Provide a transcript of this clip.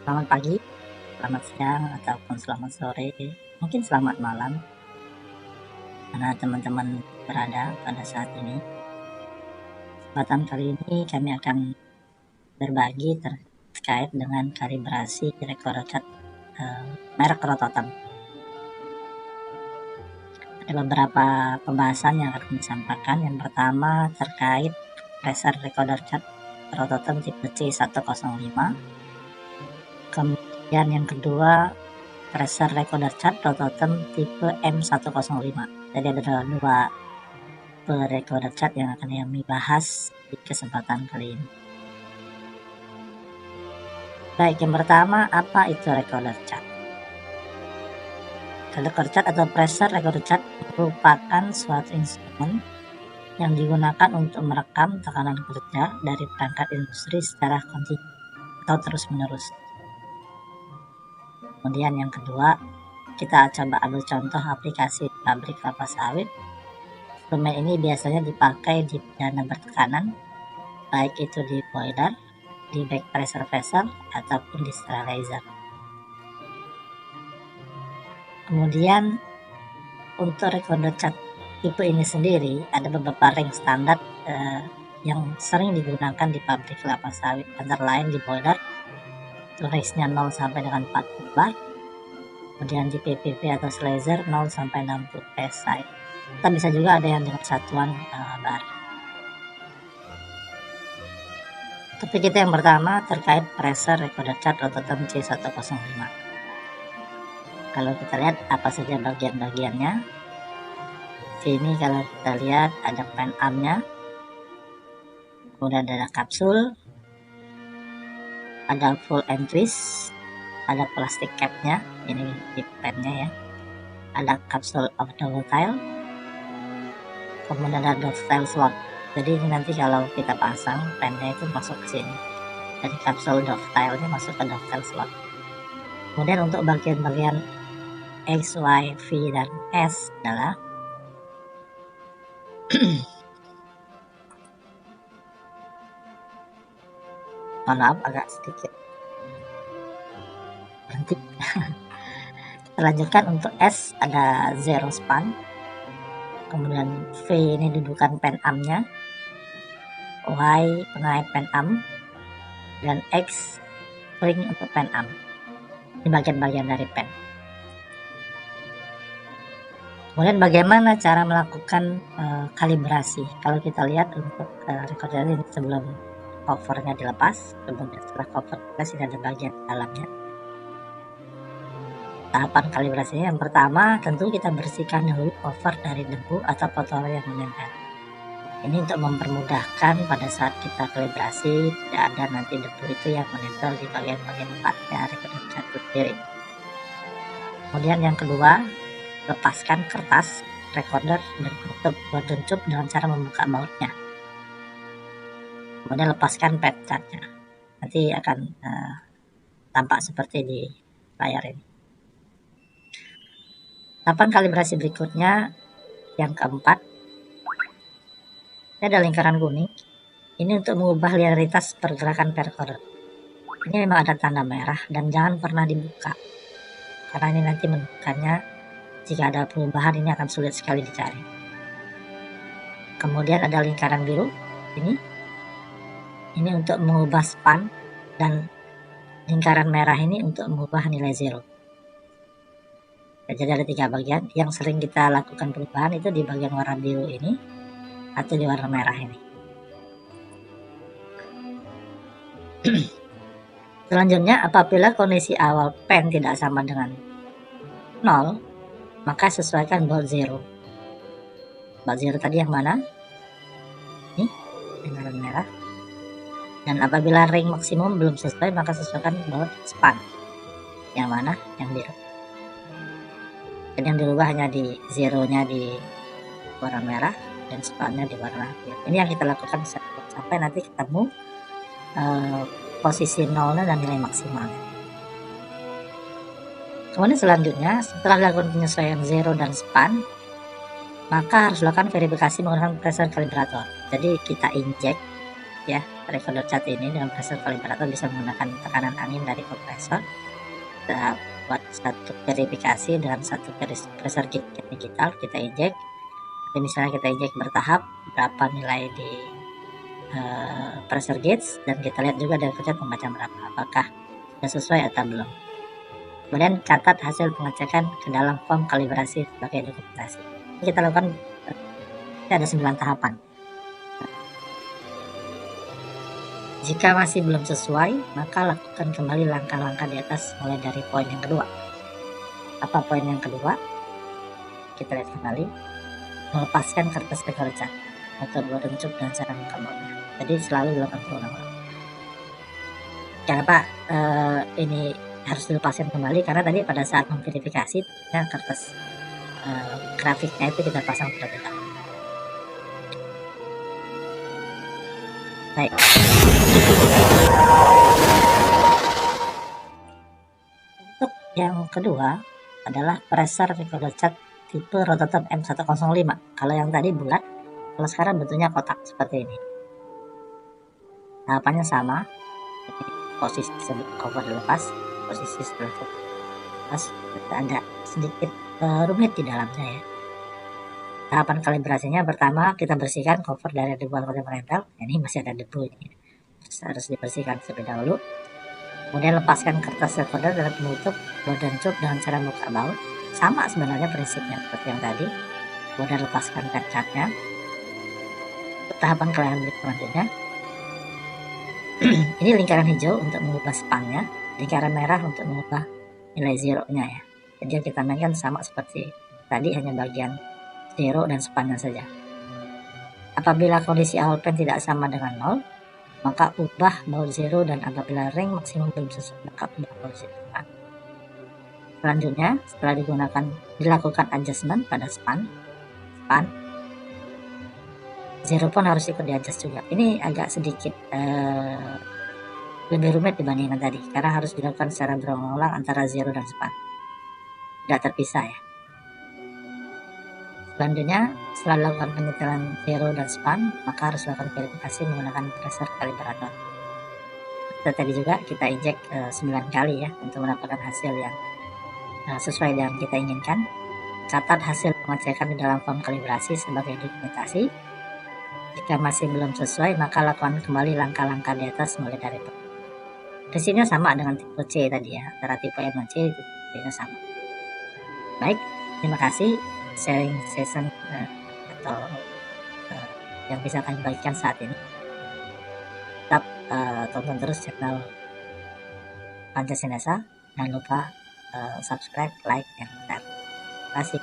Selamat pagi, selamat siang, ataupun selamat sore, mungkin selamat malam, karena teman-teman berada pada saat ini. Kesempatan kali ini kami akan berbagi terkait dengan kalibrasi recorder cat merek Rototem. Ada beberapa pembahasan yang akan kami sampaikan. Yang pertama terkait pressure recorder cat Rototem tipe C105. Kemudian yang kedua pressure recorder cat Rototem tipe M105. Jadi ada dua recorder cat yang akan kami bahas di kesempatan kali ini. Baik, yang pertama, apa itu recorder cat? Recorder cat atau pressure recorder cat merupakan suatu instrumen yang digunakan untuk merekam tekanan kerja dari perangkat industri secara kontinu atau terus-menerus. Kemudian yang kedua, kita coba ambil contoh aplikasi pabrik kelapa sawit. Instrumen ini biasanya dipakai di dana bertekanan, baik itu di boiler, di back pressure vessel, ataupun di sterilizer. Kemudian untuk recorder cat tipe ini sendiri ada beberapa ring standar yang sering digunakan di pabrik kelapa sawit, antara lain di boiler range-nya 0 sampai dengan 40 bar, kemudian di PPV atau sterilizer 0 sampai 60 psi. Kita bisa juga ada yang dengan satuan bar. Topik kita yang pertama terkait pressure recorder cat Rototem C105. Kalau kita lihat apa saja bagian-bagiannya, sini kalau kita lihat ada pen arm-nya, kemudian ada kapsul, ada full end twist, ada plastik cap-nya, ini di pennya ya, ada kapsul of dovetail, kemudian ada dovetail slot. Jadi ini nanti kalau kita pasang pennya itu masuk ke sini, dari kapsul dovetailnya masuk ke dovetail slot. Kemudian untuk bagian-bagian X, Y, V, dan S adalah mohon maaf agak sedikit berhenti. Lanjutkan untuk S ada zero span, kemudian V ini dudukan pen arm-nya, Y pengait pen arm, dan X ring untuk pen arm. Ini bagian-bagian dari pen. Kemudian bagaimana cara melakukan kalibrasi? Kalau kita lihat untuk recorder ini sebelum covernya dilepas, kemudian setelah cover dilepas ini ada bagian dalamnya. Tahapan kalibrasinya yang pertama tentu kita bersihkan dulu cover dari debu atau kotoran yang menempel. Ini untuk mempermudahkan pada saat kita kalibrasi tidak ada nanti debu itu yang menempel di bagian-bagian empatnya recorder cat sendiri. Kemudian yang kedua, lepaskan kertas recorder dan tutup cup dengan cara membuka bautnya. Kemudian lepaskan pad catnya. Nanti akan tampak seperti di layar ini. Tahapan kalibrasi berikutnya yang keempat, ini ada lingkaran kuning. Ini untuk mengubah linearitas pergerakan recorder. Ini memang ada tanda merah dan jangan pernah dibuka, karena ini nanti menunjukkannya jika ada perubahan ini akan sulit sekali dicari. Kemudian ada lingkaran biru ini untuk mengubah span, dan lingkaran merah ini untuk mengubah nilai zero. Jadi ada 3 bagian yang sering kita lakukan perubahan itu di bagian warna biru ini atau di warna merah ini. Selanjutnya, apabila kondisi awal pen tidak sama dengan 0, maka sesuaikan baut zero. Baut zero tadi yang mana? Ini lingkaran merah. Dan apabila ring maksimum belum sesuai, maka sesuaikan baut span. Yang mana? Yang biru. Dan yang dirubah hanya di zero-nya di warna merah dan span-nya di warna biru. Ini yang kita lakukan sampai nanti ketemu posisi nolnya dan nilai maksimalnya. Kemudian selanjutnya, setelah dilakukan penyesuaian zero dan span, maka harus dilakukan verifikasi menggunakan pressure kalibrator. Jadi kita injek ya recorder cat ini dengan pressure kalibrator bisa menggunakan tekanan angin dari kompresor. Kita buat satu verifikasi dengan satu pressure gauge digital, kita injek. Jadi misalnya kita injek bertahap berapa nilai di pressure gauge, dan kita lihat juga dari cat membaca berapa, apakah sudah sesuai atau belum. Kemudian catat hasil pengecekan ke dalam form kalibrasi sebagai dokumentasi. Kita lakukan ada 9 tahapan. Jika masih belum sesuai, maka lakukan kembali langkah-langkah di atas mulai dari poin yang kedua. Apa poin yang kedua? Kita lihat kembali. Melepaskan kertas recorder cat atau borden cup dan cara mengkabelnya. Jadi selalu dilakukan berulang-ulang. Kenapa ini harus dilepaskan kembali? Karena tadi pada saat memverifikasi kertas grafiknya itu kita pasang terlebih dahulu. Baik. Untuk yang kedua adalah pressure recorder cat tipe Rototom M105. Kalau yang tadi bulat, kalau sekarang bentuknya kotak seperti ini. Tahapannya sama. Posisi cover dilepas, posisi setelah lepas, ada sedikit rumit di dalamnya ya. Tahapan kalibrasinya pertama kita bersihkan cover dari debu atau menempel. Ini masih ada debu ini, harus dibersihkan terlebih dahulu. Kemudian lepaskan kertas recorder dan penutup borden cup dengan cara buka baut. Sama sebenarnya prinsipnya seperti yang tadi. Kemudian lepaskan catnya. Tahapan selanjutnya, ini lingkaran hijau untuk mengubah spannya, lingkaran merah untuk mengubah nilai zero-nya ya. Jadi kita mainkan sama seperti tadi, hanya bagian zero dan spannya saja. Apabila kondisi awal pen tidak sama dengan 0, maka ubah baut zero, dan apabila ring maksimum belum sesuai, maka ubah baut zero. Selanjutnya, setelah dilakukan adjustment pada span, zero pun harus ikut di-adjust juga. Ini agak sedikit lebih rumit dibandingkan tadi, karena harus dilakukan secara berulang-ulang antara zero dan span, tidak terpisah ya. Selanjutnya, setelah dilakukan penyetelan zero dan span, maka harus dilakukan verifikasi menggunakan pressure kalibrator. Tadi juga kita injek 9 kali ya, untuk mendapatkan hasil yang sesuai dengan kita inginkan. Catat hasil pengecekan di dalam form kalibrasi sebagai dokumentasi. Jika masih belum sesuai, maka lakukan kembali langkah-langkah di atas mulai dari prinsipnya sama dengan tipe C tadi ya, antara tipe M dan C itu prinsipnya sama. Baik, terima kasih sharing session atau yang bisa kami bagikan saat ini. Tetap tonton terus channel Pancasila. Jangan lupa subscribe, like, dan share. Terima kasih.